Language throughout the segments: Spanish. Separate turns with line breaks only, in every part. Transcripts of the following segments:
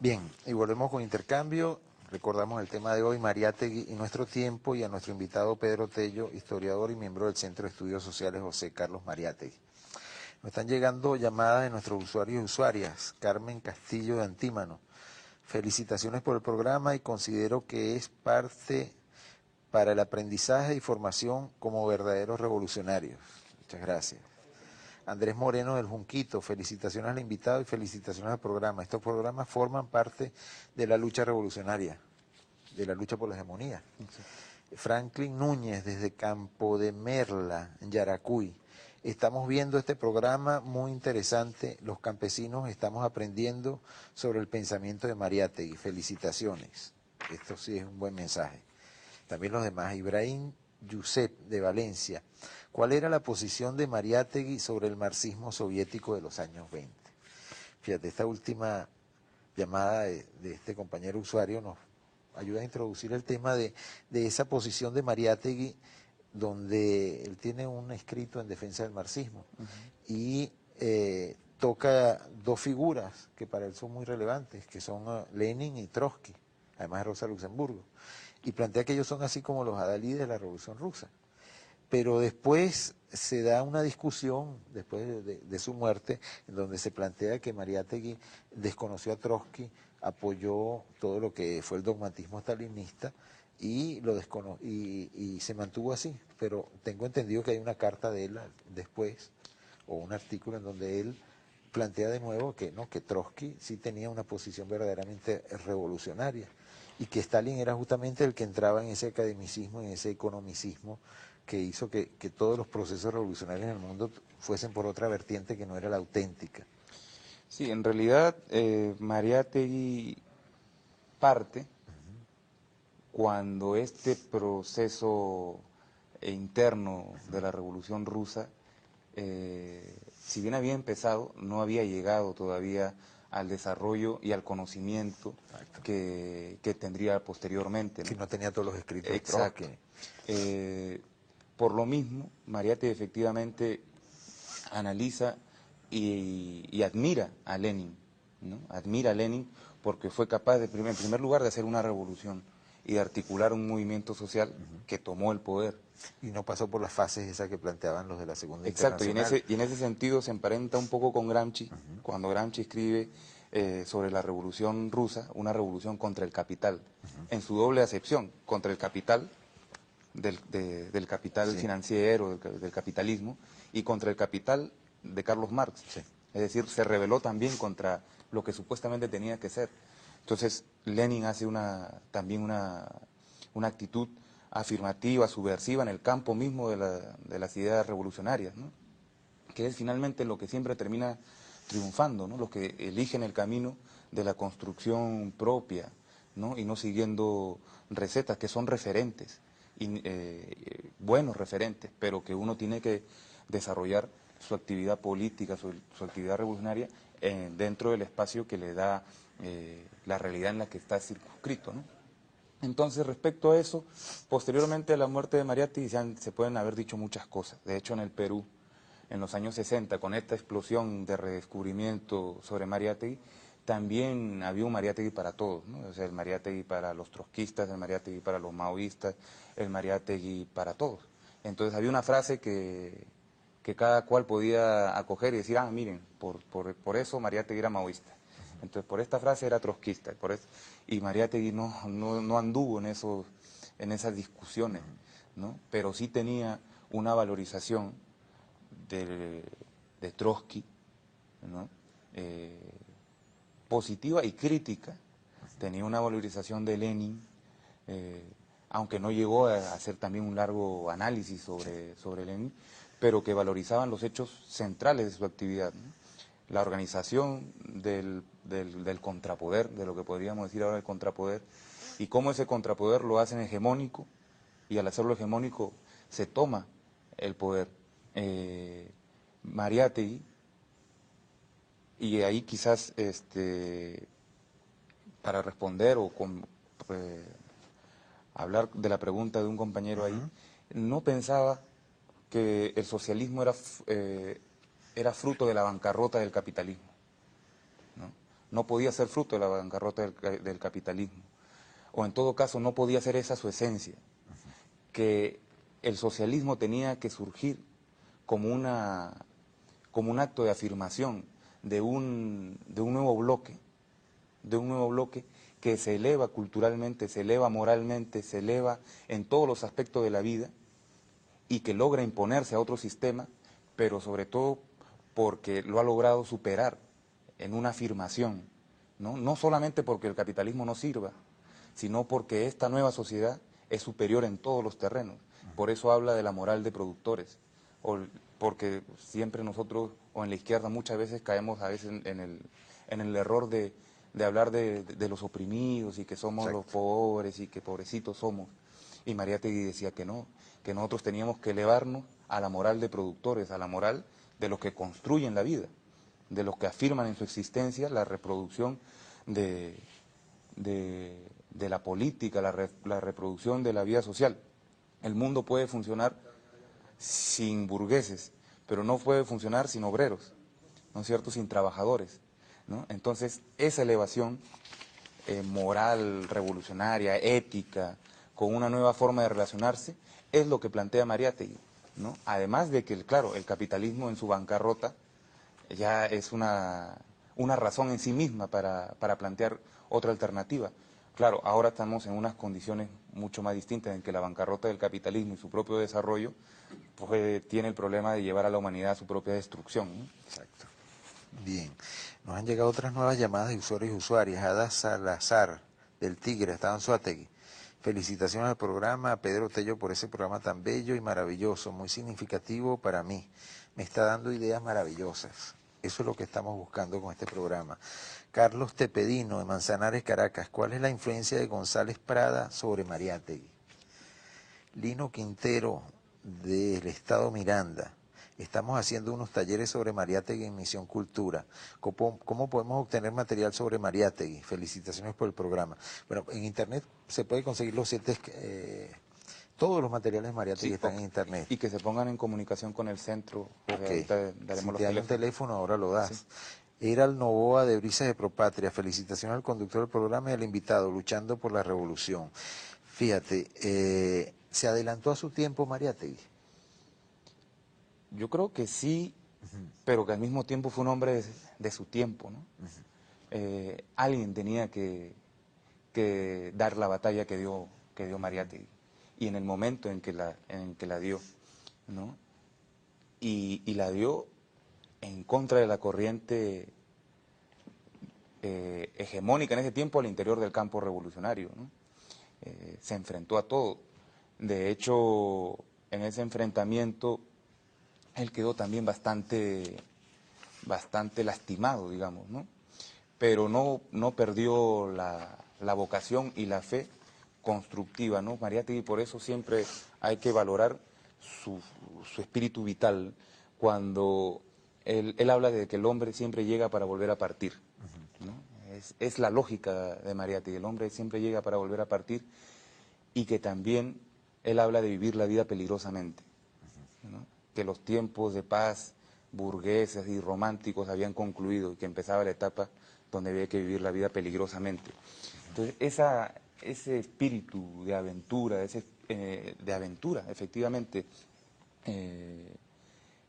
Bien, y volvemos con intercambio. Recordamos el tema de hoy, Mariátegui y nuestro tiempo, y a nuestro invitado Pedro Tello, historiador y miembro del Centro de Estudios Sociales José Carlos Mariátegui. Nos están llegando llamadas de nuestros usuarios y usuarias. Carmen Castillo de Antímano. Felicitaciones por el programa y considero que es parte para el aprendizaje y formación como verdaderos revolucionarios. Muchas gracias. Andrés Moreno del Junquito, felicitaciones al invitado y felicitaciones al programa. Estos programas forman parte de la lucha revolucionaria, de la lucha por la hegemonía. Sí. Franklin Núñez desde Campo de Merla, en Yaracuy. Estamos viendo este programa muy interesante. Los campesinos estamos aprendiendo sobre el pensamiento de Mariátegui. Felicitaciones. Esto sí es un buen mensaje. También los demás. Ibrahim Yusef de Valencia. ¿Cuál era la posición de Mariátegui sobre el marxismo soviético de los años 20? Fíjate, esta última llamada de este compañero usuario nos ayuda a introducir el tema de esa posición de Mariátegui, donde él tiene un escrito en defensa del marxismo y toca dos figuras que para él son muy relevantes, que son Lenin y Trotsky, además de Rosa Luxemburgo, y plantea que ellos son así como los adalides de la Revolución Rusa. Pero después se da una discusión, después de su muerte, en donde se plantea que Mariátegui desconoció a Trotsky, apoyó todo lo que fue el dogmatismo stalinista y y se mantuvo así. Pero tengo entendido que hay una carta de él después, o un artículo en donde él plantea de nuevo que no, que Trotsky sí tenía una posición verdaderamente revolucionaria y que Stalin era justamente el que entraba en ese academicismo, en ese economicismo que hizo que todos los procesos revolucionarios en el mundo fuesen por otra vertiente que no era la auténtica.
Sí, en realidad Mariátegui parte cuando este proceso interno de la Revolución Rusa, si bien había empezado, no había llegado todavía al desarrollo y al conocimiento que tendría posteriormente, ¿no?
Si no tenía todos los escritos.
Exacto. Por lo mismo, Mariátegui efectivamente analiza y admira a Lenin, ¿no? Admira a Lenin porque fue capaz, en primer lugar, de hacer una revolución y de articular un movimiento social que tomó el poder.
Y no pasó por las fases esas que planteaban los de la Segunda
Exacto,
Internacional.
y en ese sentido se emparenta un poco con Gramsci, cuando Gramsci escribe sobre la Revolución Rusa, una revolución contra el capital, en su doble acepción, contra el capital, del capital financiero, del capitalismo, y contra el capital de Carlos Marx. Sí. Es decir, se rebeló también contra lo que supuestamente tenía que ser. Entonces, Lenin hace también una actitud afirmativa, subversiva en el campo mismo de las ideas revolucionarias, ¿no? Que es finalmente lo que siempre termina triunfando, ¿no? Los que eligen el camino de la construcción propia, ¿no? Y no siguiendo recetas que son referentes, buenos referentes, pero que uno tiene que desarrollar su actividad política, su actividad revolucionaria dentro del espacio que le da la realidad en la que está circunscrito, ¿no? Entonces, respecto a eso, posteriormente a la muerte de Mariátegui se pueden haber dicho muchas cosas. De hecho, en el Perú, en los años 60, con esta explosión de redescubrimiento sobre Mariátegui, también había un Mariátegui para todos, ¿no? O sea, el Mariátegui para los trotskistas, el Mariátegui para los maoístas, el Mariátegui para todos. Entonces había una frase que cada cual podía acoger y decir, ah, miren, por eso Mariátegui era maoísta. Entonces, por esta frase era trotskista, y Mariátegui no anduvo en esas discusiones, ¿no? Pero sí tenía una valorización de Trotsky, ¿no? Positiva y crítica. Tenía una valorización de Lenin, aunque no llegó a hacer también un largo análisis sobre Lenin, pero que valorizaban los hechos centrales de su actividad, ¿no? La organización del contrapoder, de lo que podríamos decir ahora el contrapoder, y cómo ese contrapoder lo hacen hegemónico, y al hacerlo hegemónico se toma el poder. Mariátegui, y ahí quizás para responder o hablar de la pregunta de un compañero ahí, no pensaba que el socialismo era fruto de la bancarrota del capitalismo, ¿no? no podía ser fruto de la bancarrota del capitalismo, o en todo caso no podía ser esa su esencia, que el socialismo tenía que surgir como un acto de afirmación de un nuevo bloque, que se eleva culturalmente, se eleva moralmente, se eleva en todos los aspectos de la vida y que logra imponerse a otro sistema, pero sobre todo porque lo ha logrado superar en una afirmación, ¿no? No solamente porque el capitalismo no sirva, sino porque esta nueva sociedad es superior en todos los terrenos. Por eso habla de la moral de productores, porque siempre nosotros, o en la izquierda muchas veces caemos a veces en el error de hablar de los oprimidos y que somos
Exacto.
los pobres y que pobrecitos somos. Y Mariátegui decía que no, que nosotros teníamos que elevarnos a la moral de productores, a la moral de los que construyen la vida, de los que afirman en su existencia la reproducción de la política, la reproducción de la vida social. El mundo puede funcionar sin burgueses, pero no puede funcionar sin obreros, ¿no es cierto?, sin trabajadores, ¿no? Entonces, esa elevación moral, revolucionaria, ética, con una nueva forma de relacionarse, es lo que plantea Mariátegui, ¿no? Además de que, claro, el capitalismo en su bancarrota ya es una razón en sí misma para plantear otra alternativa. Claro, ahora estamos en unas condiciones mucho más distintas en que la bancarrota del capitalismo y su propio desarrollo pues, tiene el problema de llevar a la humanidad a su propia destrucción, ¿no?
Exacto. Bien, nos han llegado otras nuevas llamadas de usuarios y usuarias. Ada Salazar, del Tigre, estaba en Suátegui. Felicitaciones al programa, a Pedro Tello por ese programa tan bello y maravilloso, muy significativo para mí. Me está dando ideas maravillosas. Eso es lo que estamos buscando con este programa. Carlos Tepedino, de Manzanares, Caracas. ¿Cuál es la influencia de González Prada sobre Mariátegui? Lino Quintero, del Estado Miranda. Estamos haciendo unos talleres sobre Mariátegui en Misión Cultura. ¿Cómo podemos obtener material sobre Mariátegui? Felicitaciones por el programa. Bueno, en Internet se puede conseguir todos los materiales de Mariátegui
Sí,
están en Internet.
y que se pongan en comunicación con el centro. Pues
Ok.
ahorita
Si
daremos los
te dan un
teléfonos.
teléfono, ahora lo das.
Sí.
Era el Novoa de Brisas de Propatria. Felicitaciones al conductor del programa y al invitado, luchando por la revolución. Fíjate, ¿se adelantó a su tiempo Mariátegui?
Yo creo que sí, pero que al mismo tiempo fue un hombre de su tiempo, ¿no? Alguien tenía que dar la batalla que dio Mariátegui, y en el momento en que la dio, ¿no? Y la dio en contra de la corriente hegemónica en ese tiempo al interior del campo revolucionario, ¿no? Se enfrentó a todo. De hecho, en ese enfrentamiento él quedó también bastante lastimado, digamos, ¿no? Pero no perdió la vocación y la fe constructiva, ¿no? Mariátegui, por eso siempre hay que valorar su espíritu vital, cuando él habla de que el hombre siempre llega para volver a partir, ¿no? Es la lógica de Mariátegui, el hombre siempre llega para volver a partir, y que también él habla de vivir la vida peligrosamente, ¿no? Que los tiempos de paz burgueses y románticos habían concluido y que empezaba la etapa donde había que vivir la vida peligrosamente. Entonces, ese espíritu de aventura, efectivamente,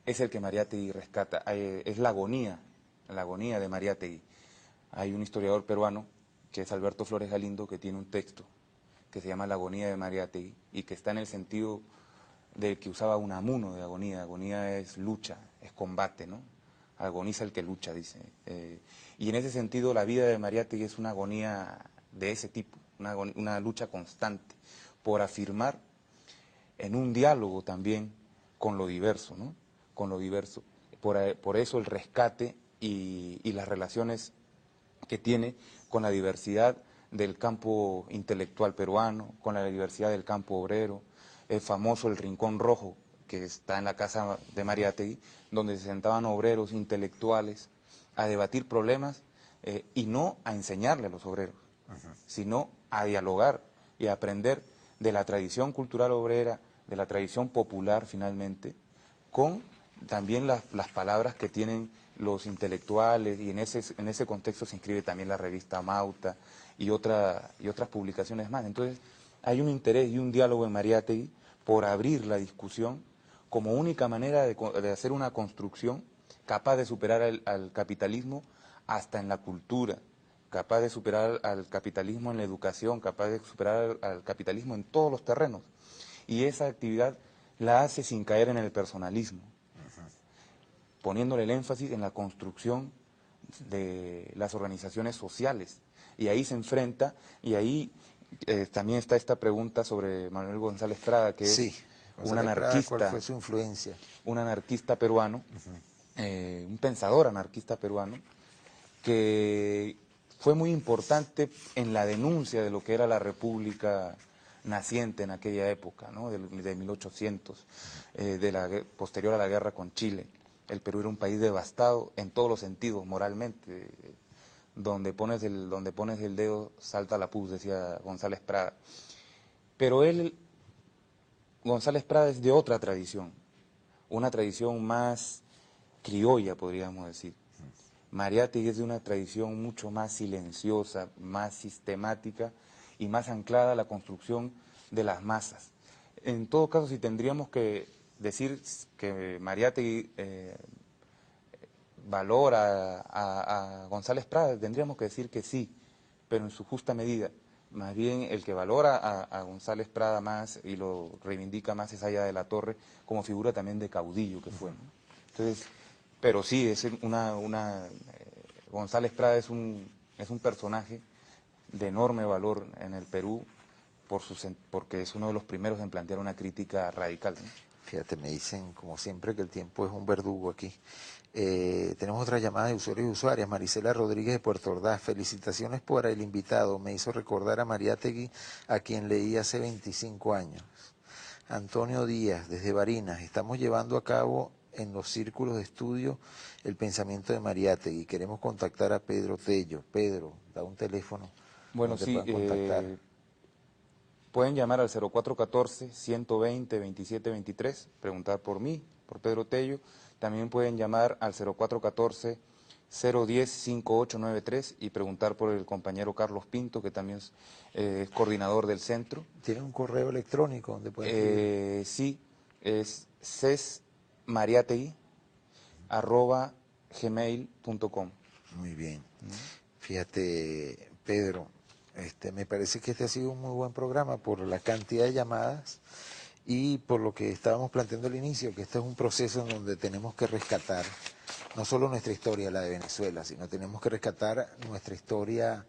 es el que Mariátegui rescata, es la agonía de Mariátegui. Hay un historiador peruano, que es Alberto Flores Galindo, que tiene un texto que se llama La agonía de Mariátegui, y que está en el sentido del que usaba Unamuno de agonía. Agonía es lucha, es combate, ¿no? Agoniza el que lucha, dice. Y en ese sentido la vida de Mariátegui es una agonía de ese tipo, una lucha constante por afirmar en un diálogo también con lo diverso, ¿no? Con lo diverso. Por eso el rescate y las relaciones que tiene con la diversidad del campo intelectual peruano, con la diversidad del campo obrero. Es famoso el Rincón Rojo, que está en la casa de Mariátegui, donde se sentaban obreros intelectuales a debatir problemas y no a enseñarle a los obreros, sino a dialogar y a aprender de la tradición cultural obrera, de la tradición popular finalmente, con también las palabras que tienen los intelectuales, y en ese contexto se inscribe también la revista Mauta y otras publicaciones más. Entonces, hay un interés y un diálogo en Mariátegui por abrir la discusión como única manera de hacer una construcción capaz de superar al capitalismo hasta en la cultura, capaz de superar al capitalismo en la educación, capaz de superar al capitalismo en todos los terrenos. Y esa actividad la hace sin caer en el personalismo, poniéndole el énfasis en la construcción de las organizaciones sociales. Y ahí se enfrenta, y ahí también está esta pregunta sobre Manuel González Prada, que
Sí,
es un
González Prada, ¿cuál
anarquista,
fue su influencia?
un anarquista peruano, un pensador anarquista peruano, que fue muy importante en la denuncia de lo que era la República naciente en aquella época, ¿no? de 1800, posterior a la guerra con Chile. El Perú era un país devastado en todos los sentidos, moralmente. Donde pones el dedo, salta la pus, decía González Prada. Pero González Prada es de otra tradición, una tradición más criolla, podríamos decir. Mariátegui es de una tradición mucho más silenciosa, más sistemática y más anclada a la construcción de las masas. En todo caso, si tendríamos que decir que Mariátegui valora a González Prada, tendríamos que decir que sí, pero en su justa medida. Más bien el que valora a González Prada más y lo reivindica más es Aya de la Torre como figura también de caudillo que fue, ¿no? Entonces, pero sí, González Prada es un personaje de enorme valor en el Perú porque es uno de los primeros en plantear una crítica radical, ¿no?
Fíjate, me dicen como siempre que el tiempo es un verdugo aquí. Tenemos otra llamada de usuarios y usuarias. Marisela Rodríguez de Puerto Ordaz. Felicitaciones por el invitado. Me hizo recordar a Mariátegui, a quien leí hace 25 años. Antonio Díaz, desde Barinas. Estamos llevando a cabo en los círculos de estudio el pensamiento de Mariátegui. Queremos contactar a Pedro Tello. Pedro, da un teléfono
Bueno,
donde
sí,
puedan contactar.
pueden llamar al 0414-120-2723, preguntar por mí, por Pedro Tello. También pueden llamar al 0414-010-5893 y preguntar por el compañero Carlos Pinto, que también es coordinador del centro.
¿Tiene un correo electrónico donde pueden escribir?
Sí, es cesmariategui@gmail.com.
Muy bien. Fíjate, Pedro, me parece que este ha sido un muy buen programa por la cantidad de llamadas y por lo que estábamos planteando al inicio, que este es un proceso en donde tenemos que rescatar no solo nuestra historia, la de Venezuela, sino tenemos que rescatar nuestra historia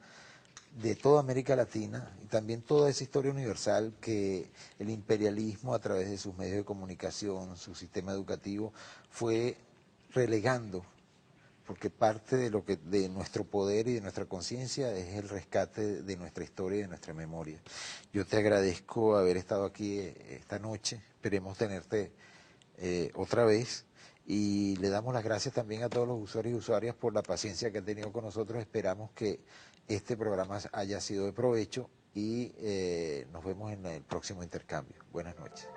de toda América Latina y también toda esa historia universal que el imperialismo a través de sus medios de comunicación, su sistema educativo, fue relegando, porque parte de de nuestro poder y de nuestra conciencia es el rescate de nuestra historia y de nuestra memoria. Yo te agradezco haber estado aquí esta noche, esperemos tenerte otra vez y le damos las gracias también a todos los usuarios y usuarias por la paciencia que han tenido con nosotros. Esperamos que este programa haya sido de provecho y nos vemos en el próximo intercambio. Buenas noches.